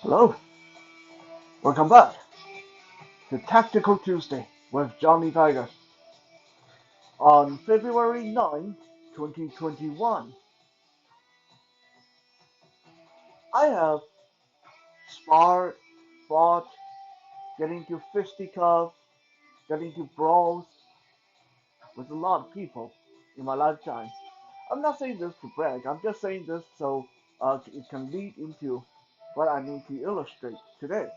Hello, welcome back to Tactical Tuesday with Johnny Tiger. On February 9th, 2021, I have sparred, fought, getting into fisticuffs, getting into brawls with a lot of people in my lifetime. I'm not saying this to brag, I'm just saying this so it can lead into what I need to illustrate today.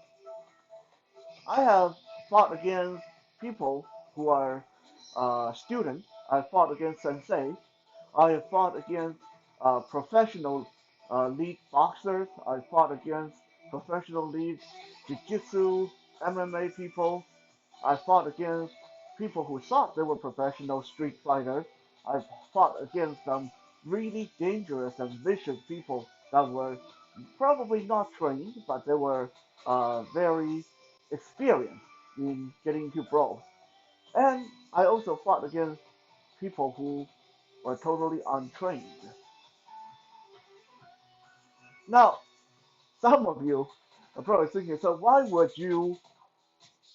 I have fought against people who are students. I fought against sensei. I have fought against professional league boxers. I fought against professional league jiu-jitsu, MMA people. I fought against people who thought they were professional street fighters. I fought against some really dangerous and vicious people that were probably not trained, but they were very experienced in getting into brawls. And I also fought against people who were totally untrained. Now, some of you are probably thinking, so why would you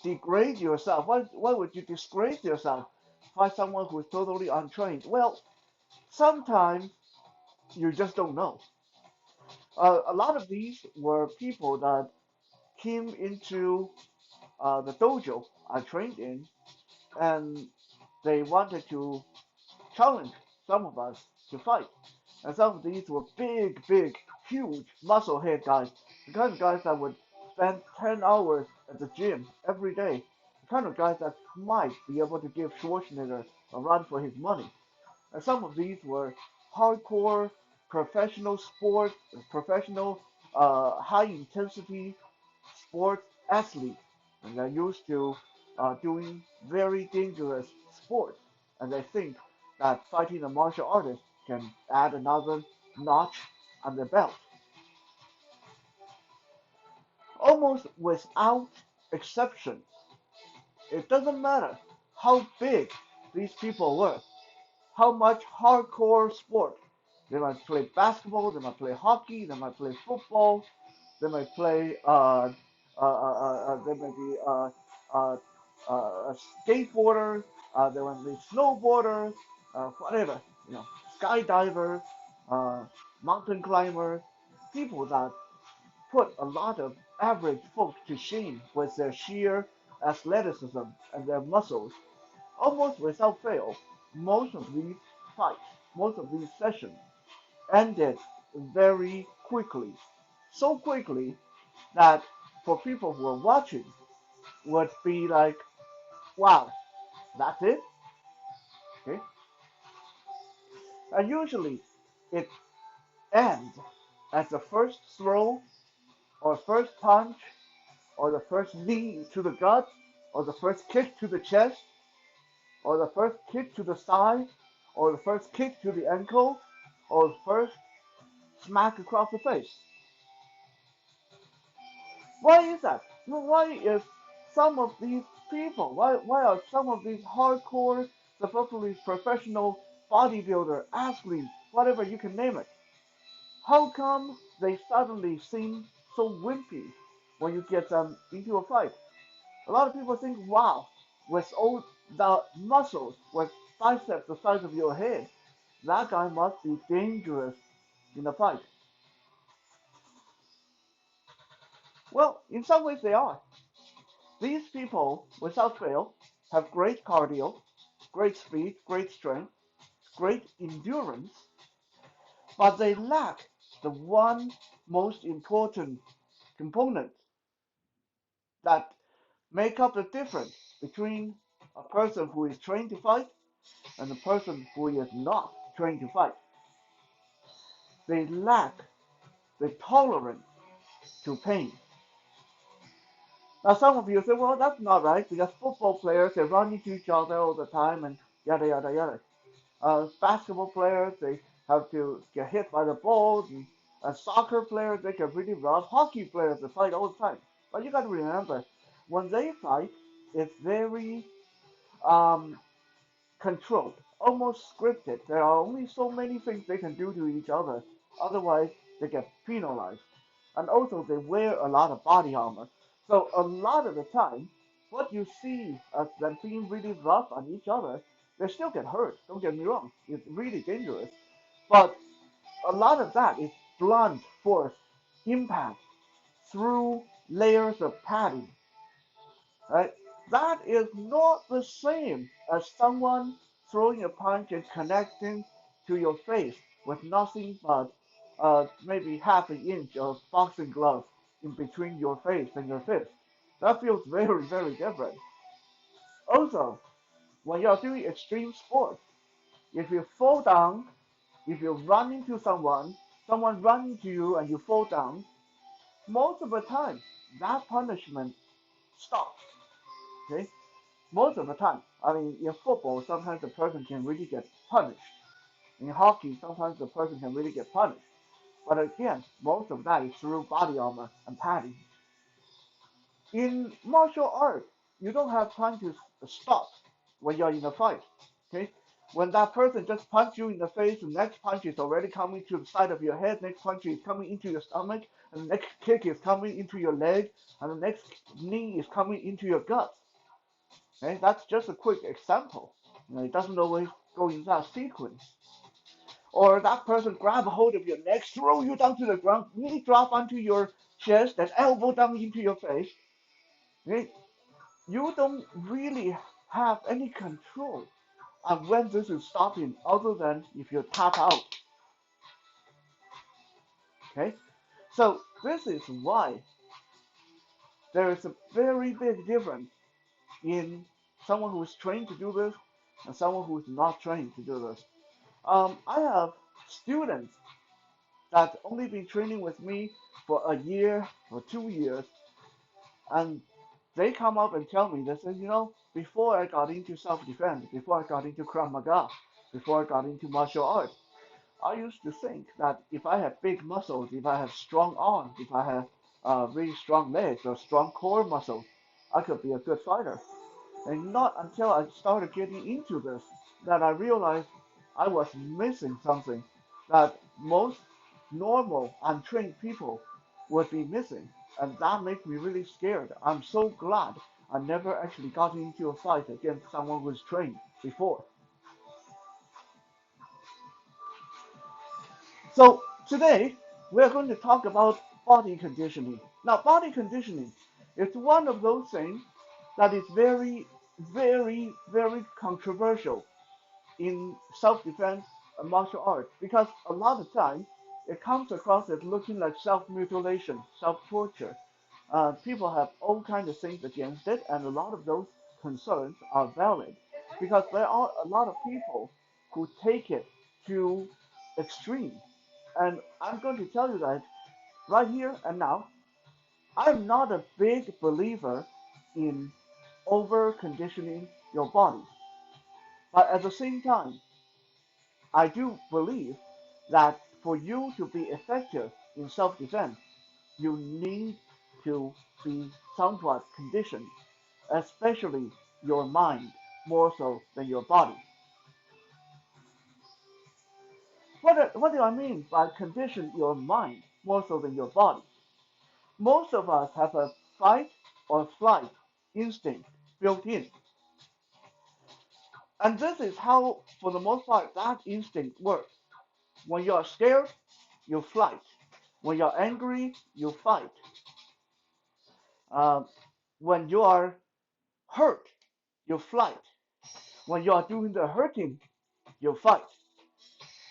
degrade yourself? Why would you disgrace yourself by someone who is totally untrained? Well, sometimes you just don't know. A lot of these were people that came into the dojo I trained in, and they wanted to challenge some of us to fight. And some of these were big, huge muscle head guys. The kind of guys that would spend 10 hours at the gym every day. The kind of guys that might be able to give Schwarzenegger a run for his money. And some of these were hardcore professional sport, professional high intensity sports athletes. And they're used to doing very dangerous sports. And they think that fighting a martial artist can add another notch on their belt. Almost without exception, it doesn't matter how big these people were, how much hardcore sport. They might play basketball, they might play hockey, they might play football, they might play, they might be uh, a skateboarder, they might be snowboarder, whatever, you know, skydiver, uh, mountain climber, people that put a lot of average folks to shame with their sheer athleticism and their muscles. Almost without fail, most of these fights, most of these sessions ended very quickly. So quickly that for people who are watching would be like, wow, that's it? Okay. And usually it ends as the first throw or first punch or the first knee to the gut or the first kick to the chest or the first kick to the thigh or the first kick to the ankle or the first smack across the face. Why is that? Why is some of these people, why are some of these hardcore, supposedly professional bodybuilder, athletes, whatever you can name it, how come they suddenly seem so wimpy when you get them into a fight? A lot of people think, wow, with all the muscles, with biceps the size of your head, that guy must be dangerous in a fight. Well, in some ways they are. These people, without fail, have great cardio, great speed, great strength, great endurance, but they lack the one most important component that make up the difference between a person who is trained to fight and a person who is not trained to fight. They lack the tolerance to pain. Now, some of you say, well, that's not right because football players, they run into each other all the time and yada, yada, yada. Basketball players, they have to get hit by the ball. And, soccer players, they get really rough. Hockey players, they fight all the time. But you got to remember, when they fight, it's very um, controlled, almost scripted. There are only so many things they can do to each other. Otherwise, they get penalized. and also they wear a lot of body armor. So a lot of the time, what you see as them being really rough on each other, they still get hurt. Don't get me wrong, it's really dangerous. But a lot of that is blunt force impact through layers of padding, right? That is not the same as someone throwing a punch and connecting to your face with nothing but maybe half an inch of boxing glove in between your face and your fist. That feels very, very different. Also, when you're doing extreme sports, if you fall down, if you run into someone, someone runs into you and you fall down, most of the time that punishment stops. Okay? Most of the time. I mean, in football, sometimes the person can really get punished. In hockey, sometimes the person can really get punished. But again, most of that is through body armor and padding. In martial arts, you don't have time to stop when you're in a fight. Okay? When that person just punches you in the face, the next punch is already coming to the side of your head, next punch is coming into your stomach, and the next kick is coming into your leg, and the next knee is coming into your gut. Okay? That's just a quick example. It doesn't always go in that sequence. Or that person grab a hold of your neck, throw you down to the ground, knee drop onto your chest, and elbow down into your face. Okay? You don't really have any control on when this is stopping, other than if you tap out. Okay? So this is why there is a very big difference in someone who is trained to do this and someone who is not trained to do this. I have students that only been training with me for a year or 2 years, and they come up and tell me, they say, before I got into self-defense, before I got into Krav Maga, before I got into martial arts, I used to think that if I had big muscles, if I had strong arms, if I had really strong legs or strong core muscles, I could be a good fighter. And not until I started getting into this that I realized I was missing something that most normal, untrained people would be missing. And that makes me really scared. I'm so glad I never actually got into a fight against someone who's trained before. So today we're going to talk about body conditioning. Now, body conditioning is one of those things that is very, very, very controversial in self-defense and martial arts, because a lot of times it comes across as looking like self-mutilation, self-torture. People have all kinds of things against it, and a lot of those concerns are valid because there are a lot of people who take it to extreme. And I'm going to tell you that right here and now, I'm not a big believer in over conditioning your body. But at the same time, I do believe that for you to be effective in self-defense, you need to be somewhat conditioned, especially your mind, more so than your body. What do I mean by condition your mind more so than your body? Most of us have a fight or flight instinct built in. And this is how, for the most part, that instinct works. When you're scared, you fight. When you're angry, you fight. Uh, when you are hurt, you fight. When you are doing the hurting, you fight.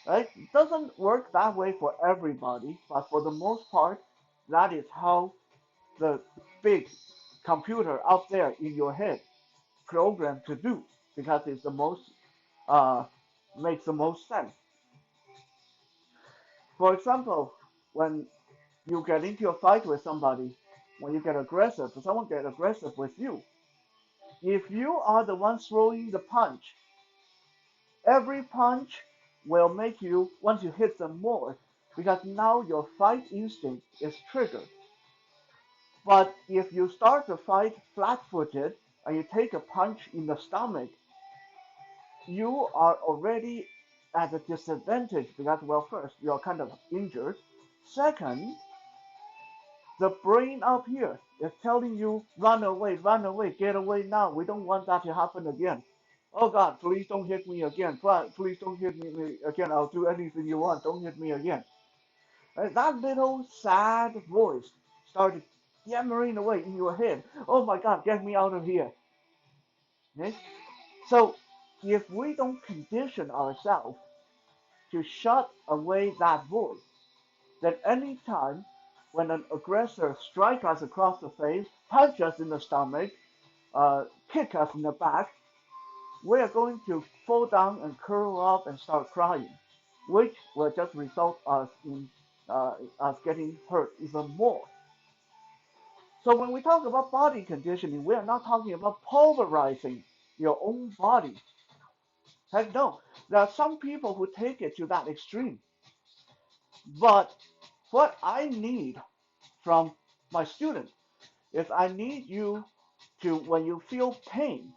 Right? It doesn't work that way for everybody, but for the most part, that is how the big computer out there in your head programmed to do, because it's the most uh, makes the most sense. For example, when you get into a fight with somebody, when you get aggressive, if someone get aggressive with you, if you are the one throwing the punch, every punch will make you want to hit them more because now your fight instinct is triggered. But if you start the fight flat-footed and you take a punch in the stomach, you are already at a disadvantage because, well, first, you're kind of injured. Second, The brain up here is telling you, run away, get away now. We don't want that to happen again. Oh God, please don't hit me again. Please don't hit me again. I'll do anything you want. Don't hit me again. And that little sad voice started yammering away in your head. Oh my God, get me out of here. Okay? So if we don't condition ourselves to shut away that voice, then anytime when an aggressor strikes us across the face, punch us in the stomach, kick us in the back, we are going to fall down and curl up and start crying, which will just result us in us getting hurt even more. So when we talk about body conditioning, we are not talking about pulverizing your own body. Heck no. There are some people who take it to that extreme. But what I need from my students is I need you to, when you feel pain,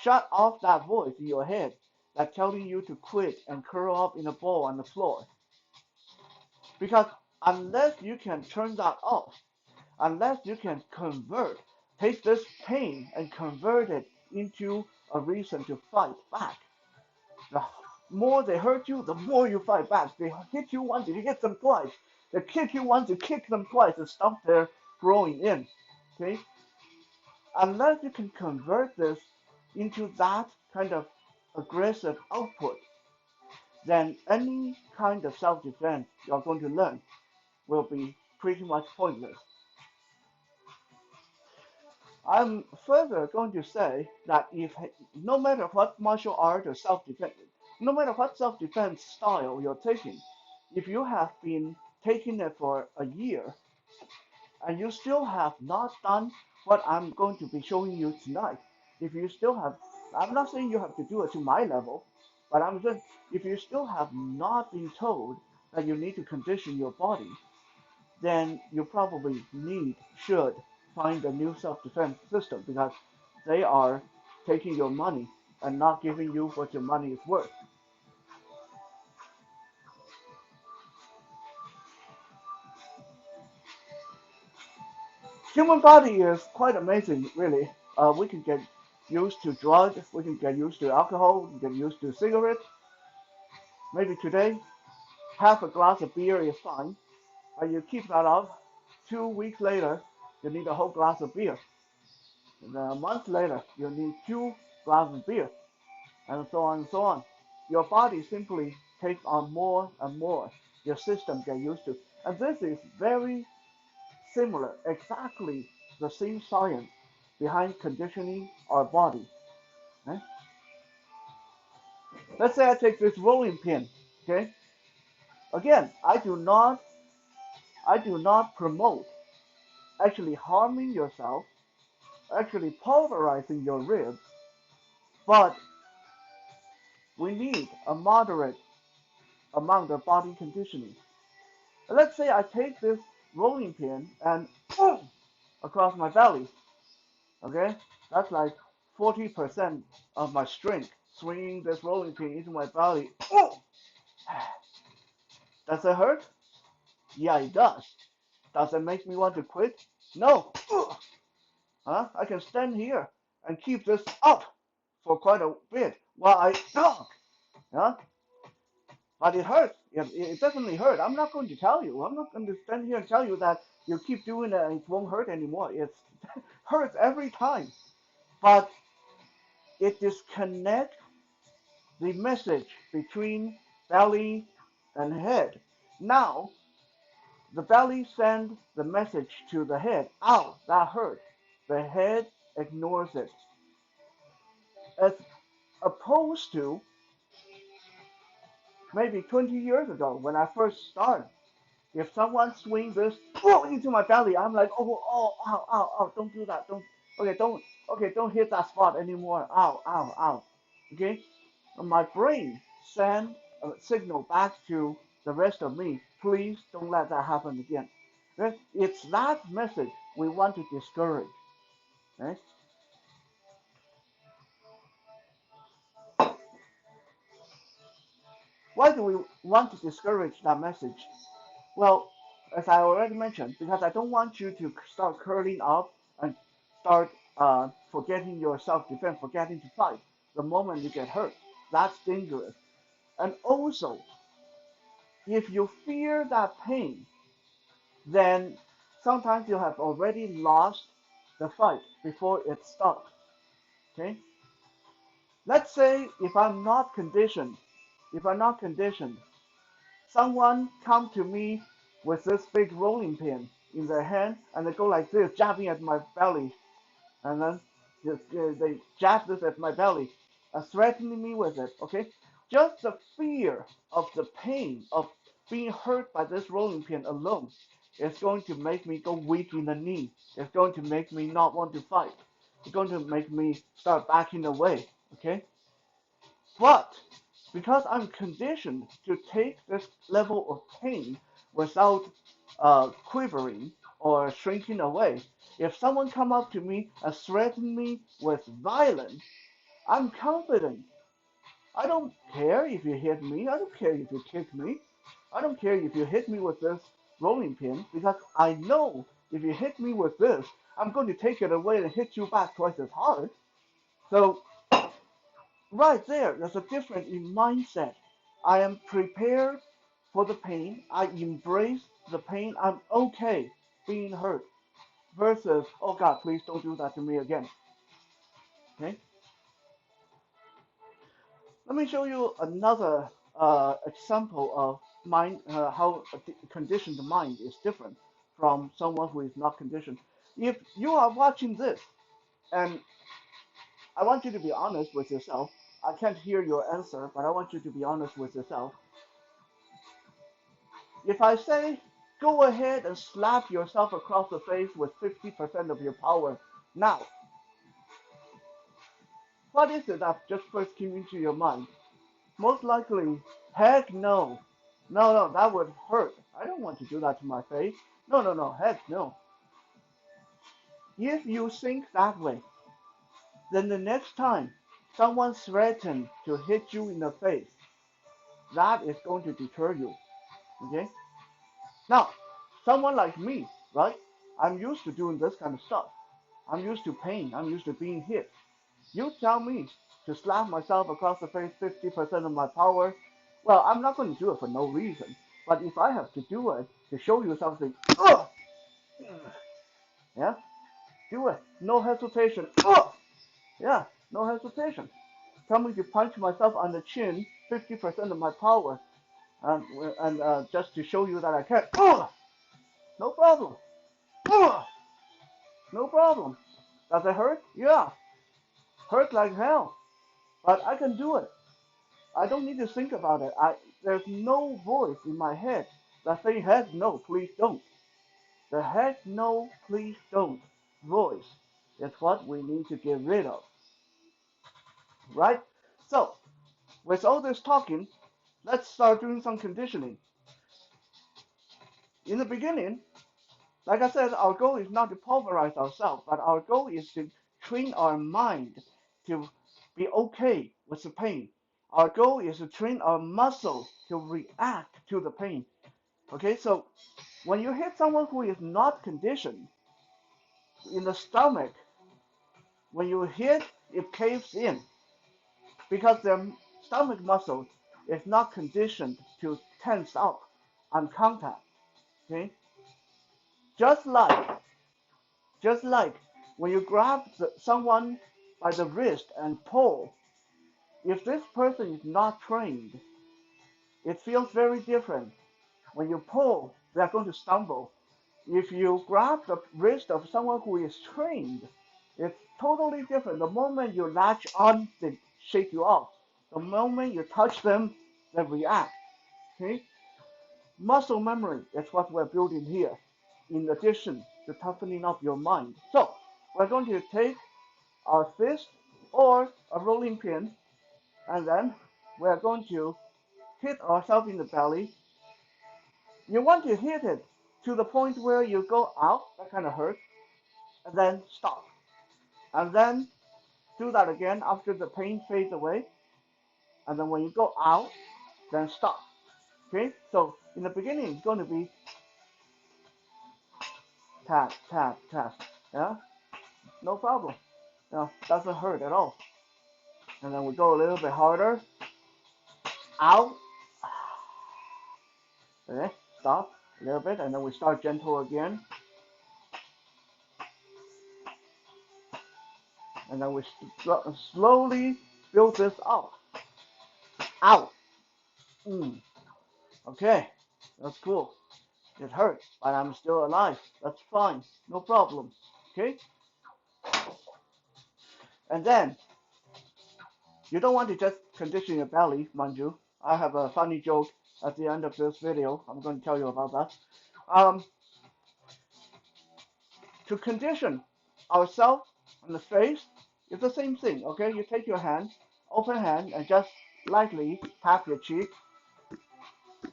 shut off that voice in your head that's telling you to quit and curl up in a ball on the floor. Because unless you can turn that off, unless you can take this pain and convert it into a reason to fight back. The more they hurt you, the more you fight back. They hit you once, you hit them twice. They kick you once, you kick them twice to stop their growing in. Okay? Unless you can convert this into that kind of aggressive output, then any kind of self-defense you're going to learn will be pretty much pointless. I'm further going to say that if no matter what martial art or self-defense, no matter what self-defense style you're taking, if you have been taking it for a year and you still have not done what I'm going to be showing you tonight, if you still have, I'm not saying you have to do it to my level, but I'm saying if you still have not been told that you need to condition your body, then you probably should find a new self-defense system because they are taking your money and not giving you what your money is worth. Human body is quite amazing, really. We can get used to drugs, we can get used to alcohol, we can get used to cigarettes. Maybe today, half a glass of beer is fine, but you keep that up. 2 weeks later, you need a whole glass of beer. And a month later, you need two glasses of beer. And so on and so on. Your body simply takes on more and more. Your system gets used to. And this is very similar, exactly the same science behind conditioning our body. Okay? Let's say I take this rolling pin. Okay? Again, I do not promote actually harming yourself, actually pulverizing your ribs, but we need a moderate amount of body conditioning. Let's say I take this rolling pin and boom across my belly. Okay, that's like 40% of my strength swinging this rolling pin into my belly. Does it hurt? Yeah, it does. Does it make me want to quit? No. Huh? I can stand here and keep this up for quite a bit while I talk. Huh? But it hurts. It definitely hurt. I'm not going to tell you. I'm not going to stand here and tell you that you keep doing it and it won't hurt anymore. It hurts every time. But it disconnects the message between belly and head. Now, the belly sends the message to the head. Ow, that hurt. The head ignores it. As opposed to maybe 20 years ago when I first started. If someone swings this into my belly, I'm like, ow, ow, don't do that, don't hit that spot anymore, ow. Okay, and my brain send a signal back to the rest of me. Please don't let that happen again. Okay? It's that message we want to discourage. Okay? Why do we want to discourage that message? Well, as I already mentioned, because I don't want you to start curling up and start forgetting your self-defense, forgetting to fight the moment you get hurt. That's dangerous. And also, if you fear that pain, then sometimes you have already lost the fight before it starts. Okay? Let's say if I'm not conditioned, someone come to me with this big rolling pin in their hand and they go like this, jabbing at my belly, and then they jab this at my belly, threatening me with it. Okay, just the fear of the pain of being hurt by this rolling pin alone is going to make me go weak in the knee. It's going to make me not want to fight. It's going to make me start backing away. Okay, but because I'm conditioned to take this level of pain without quivering or shrinking away, if someone come up to me and threaten me with violence, I'm confident. I don't care if you hit me. I don't care if you kick me. I don't care if you hit me with this rolling pin because I know if you hit me with this, I'm going to take it away and hit you back twice as hard. So right there, there's a difference in mindset. I am prepared for the pain. I embrace the pain. I'm okay being hurt. Versus, oh God, please don't do that to me again. Okay. Let me show you another example of mind, how a conditioned mind is different from someone who is not conditioned. If you are watching this, and I want you to be honest with yourself. I can't hear your answer, but I want you to be honest with yourself. If I say, go ahead and slap yourself across the face with 50% of your power now, what is it that just first came into your mind? Most likely, heck no. No, no, that would hurt. I don't want to do that to my face. No, no, no, heck no. If you think that way, then the next time someone threatens to hit you in the face, that is going to deter you. Okay? Now, someone like me, right? I'm used to doing this kind of stuff. I'm used to pain. I'm used to being hit. You tell me to slap myself across the face 50% of my power. Well, I'm not going to do it for no reason. But if I have to do it to show you something, yeah, do it. No hesitation. Yeah, no hesitation. Tell me to punch myself on the chin 50% of my power. And just to show you that I can. No problem. No problem. Does it hurt? Yeah, hurt like hell. But I can do it. I don't need to think about it. There's no voice in my head that says heck no, please don't. The heck no, please don't voice is what we need to get rid of, right? So with all this talking, let's start doing some conditioning. In the beginning, like I said, our goal is not to pulverize ourselves, but our goal is to train our mind to be okay with the pain. Our goal is to train our muscle to react to the pain. Okay, so when you hit someone who is not conditioned in the stomach, when you hit, it caves in because their stomach muscle is not conditioned to tense up on contact. Okay, just like just like when you grab someone by the wrist and pull, if this person is not trained, it feels very different. When you pull, they're going to stumble. If you grab the wrist of someone who is trained, it's totally different. The moment you latch on, they shake you off. The moment you touch them, they react. Okay? Muscle memory is what we're building here, in addition to toughening up your mind. So, we're going to take our fist or a rolling pin, and then we're going to hit ourselves in the belly. You want to hit it to the point where you go out, that kind of hurts, and then stop. And then do that again after the pain fades away. And then when you go out, then stop. Okay? So in the beginning, it's going to be tap, tap, tap. Yeah, no problem. No, doesn't hurt at all. And then we go a little bit harder. Out. Okay, stop a little bit, and then we start gentle again. And then we slowly build this up. Out. Okay, that's cool. It hurts, but I'm still alive. That's fine. No problem. Okay? And then, you don't want to just condition your belly, mind you. I have a funny joke at the end of this video. I'm going to tell you about that. Um, to condition ourselves on the face, it's the same thing, okay? You take your hand, open hand, and just lightly tap your cheek,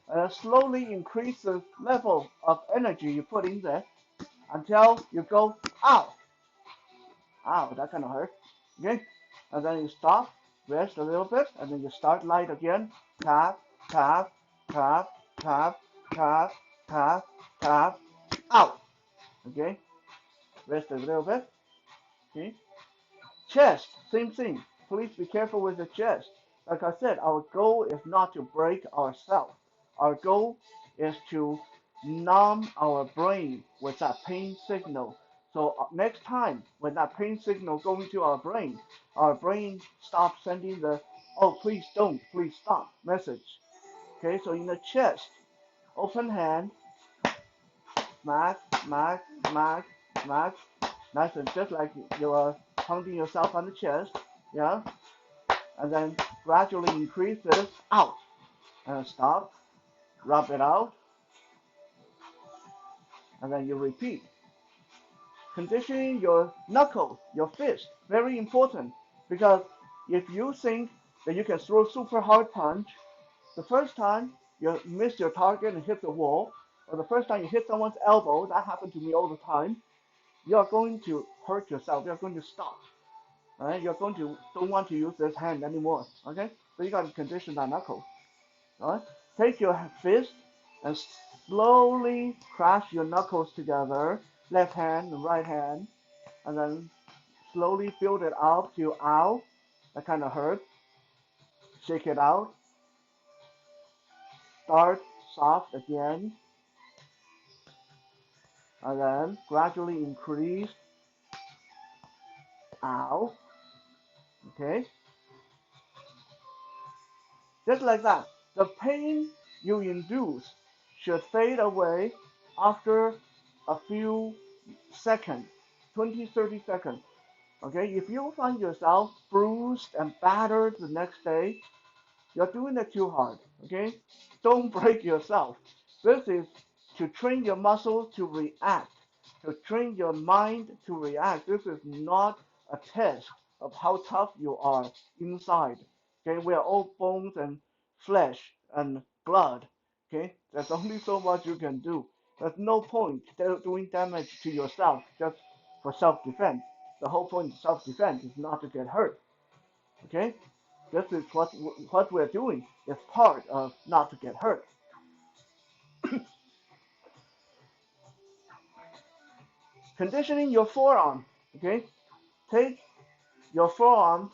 and slowly increase the level of energy you put in there until you go, ow, ow, that kind of hurt, okay? And then you stop, rest a little bit, and then you start light again, tap, tap, tap, tap, tap, tap, tap, out, okay? Rest a little bit, okay? Chest, same thing. Please be careful with the chest. Like I said, our goal is not to break ourselves. Our goal is to numb our brain with that pain signal. So next time when that pain signal goes into our brain stops sending the "oh please don't, please stop" message. Okay, so in the chest, open hand, smack, smack, smack, smack, nice and just like you are pounding yourself on the chest. Yeah, and then gradually increase this out and stop, rub it out, and then you repeat. Conditioning your knuckles, your fist, very important because if you think that you can throw super hard punch, the first time you miss your target and hit the wall, or the first time you hit someone's elbow, that happened to me all the time, you are going to hurt yourself. You are going to stop. Alright, you're going to don't want to use this hand anymore. Okay, so you got to condition that knuckle. Alright, take your fist and slowly crash your knuckles together, left hand and right hand, and then slowly build it up to ow. That kind of hurt. Shake it out. Start soft again, and then gradually increase. Ow. Okay, just like that. The pain you induce should fade away after a few seconds, 20, 30 seconds. Okay, if you find yourself bruised and battered the next day, you're doing it too hard. Okay, don't break yourself. This is to train your muscles to react, to train your mind to react. This is not a test of how tough you are inside. Okay, we are all bones and flesh and blood. Okay, there's only so much you can do. There's no point doing damage to yourself just for self-defense. The whole point of self-defense is not to get hurt. Okay, this is what we're doing. It's part of not to get hurt. Conditioning your forearm. Okay, take your forearm,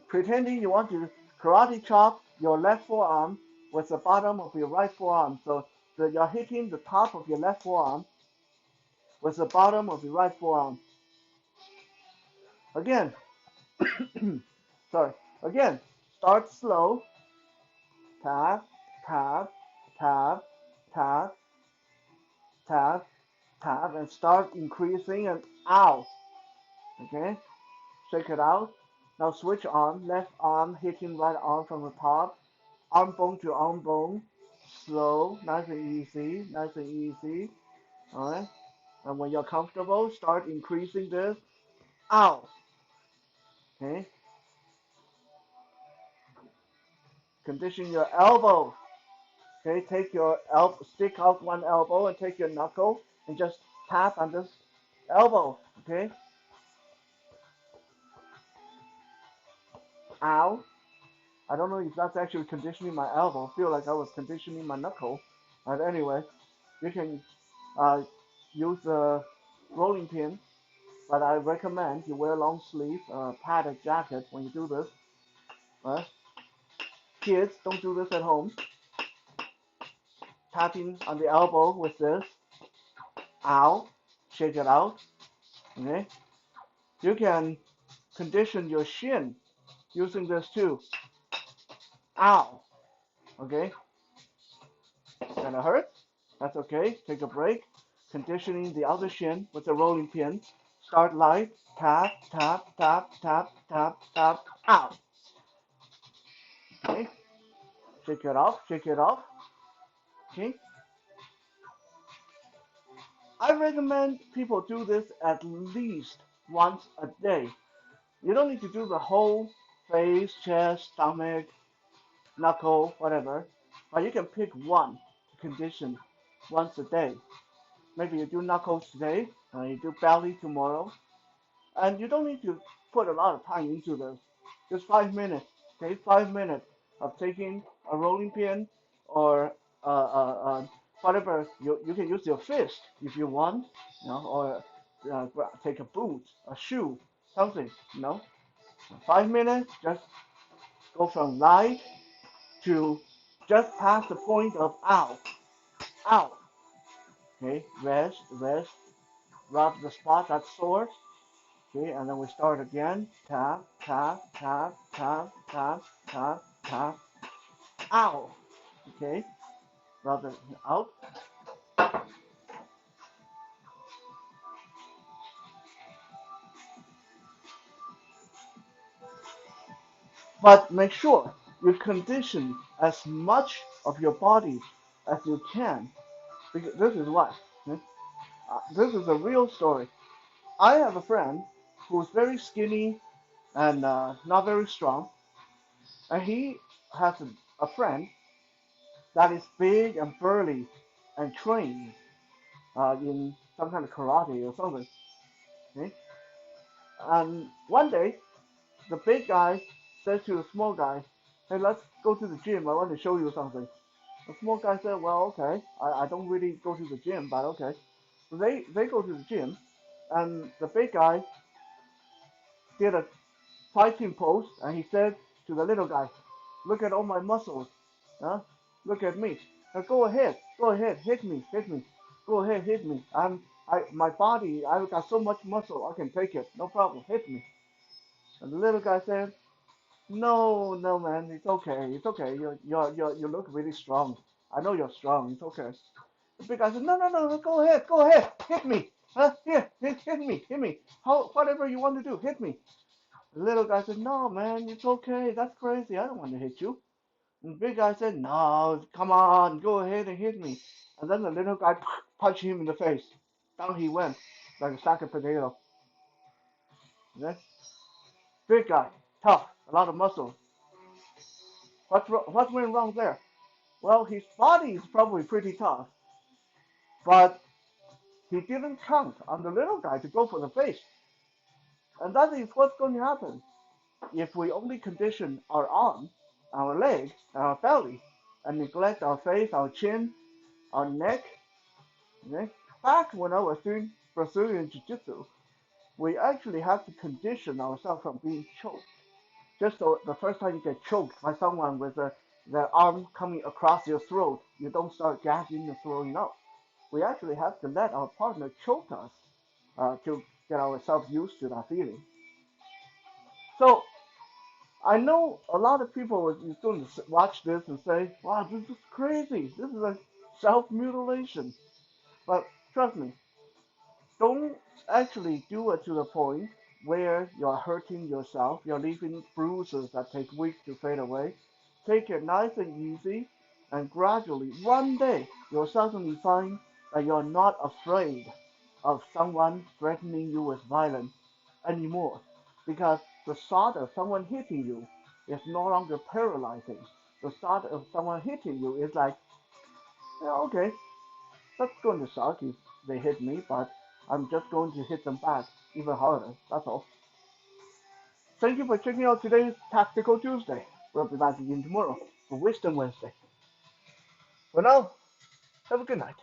pretending you want to karate chop your left forearm with the bottom of your right forearm. So that you're hitting the top of your left forearm with the bottom of your right forearm. Again, sorry. Again, start slow. Tap, tap, tap, tap, tap, tap, and start increasing and out. Okay, shake it out. Now switch arm, left arm hitting right arm from the top, arm bone to arm bone, slow, nice and easy, nice and easy. Alright, and when you're comfortable, start increasing this out. Okay, condition your elbow. Okay, take your elbow, stick out one elbow and take your knuckle and just tap on this elbow. Okay, ow. I don't know if that's actually conditioning my elbow. I feel like I was conditioning my knuckle. But anyway, you can use a rolling pin, but I recommend you wear long sleeve, padded jacket when you do this. Right? Kids, don't do this at home. Tapping on the elbow with this. Ow. Shake it out. Okay. You can condition your shin using this too. Ow. Okay. Gonna hurt? That's okay. Take a break. Conditioning the other shin with the rolling pin. Start light. Tap, tap, tap, tap, tap, tap. Ow. Okay. Shake it off. Shake it off. Okay. I recommend people do this at least once a day. You don't need to do the whole face, chest, stomach, knuckle, whatever, but you can pick one to condition once a day. Maybe you do knuckles today, you do belly tomorrow, and you don't need to put a lot of time into this. Just 5 minutes. Okay, 5 minutes of taking a rolling pin or whatever. You can use your fist if you want, or take a boot, a shoe, something. 5 minutes. Just go from light to just past the point of ow, ow. Okay, rest, rest, rub the spot that's sore. Okay, and then we start again. Tap, tap, tap, tap, tap, tap, tap. Ow. Okay, rub it out. But make sure you condition as much of your body as you can. Because this is what. This is a real story. I have a friend who's very skinny and not very strong, and he has a friend that is big and burly and trained in some kind of karate or something. Okay? And one day, the big guy says to the small guy, "Hey, let's go to the gym. I want to show you something." The small guy said, "Well, okay. I don't really go to the gym, but okay." So they go to the gym, and the big guy did a fighting pose, and he said to the little guy, "Look at all my muscles. Huh? Look at me. Now go ahead, hit me, hit me. Go ahead, hit me. My body, I've got so much muscle, I can take it. No problem, hit me." And the little guy said, "No, no, man, it's okay, it's okay. You look really strong. I know you're strong. It's okay." The big guy said, "No, no, no, no, go ahead, hit me. Huh? Here, hit me, hit me. Whatever you want to do, hit me." The little guy said, "No, man, it's okay. That's crazy. I don't want to hit you." And the big guy said, "No, come on, go ahead and hit me." And then the little guy punched him in the face. Down he went, like a sack of potato. Okay? Big guy, tough, a lot of muscle. What went wrong there? Well, his body is probably pretty tough, but he didn't count on the little guy to go for the face. And that is what's going to happen if we only condition our arm, our leg, and our belly, and neglect our face, our chin, our neck. Okay? Back when I was doing Brazilian Jiu-Jitsu, we actually have to condition ourselves from being choked. Just so the first time you get choked by someone with their arm coming across your throat, you don't start gagging and throwing up. We actually have to let our partner choke us to get ourselves used to that feeling. So I know a lot of people is going to watch this and say, "Wow, this is crazy. This is a self-mutilation." But trust me, don't actually do it to the point where you're hurting yourself. You're leaving bruises that take weeks to fade away. Take it nice and easy, and gradually, one day, you'll suddenly find that you're not afraid of someone threatening you with violence anymore. Because the thought of someone hitting you is no longer paralyzing. The thought of someone hitting you is like, "Yeah, okay, that's going to suck if they hit me, but I'm just going to hit them back even harder. That's all." Thank you for checking out today's Tactical Tuesday. We'll be back again tomorrow for Wisdom Wednesday. For now, have a good night.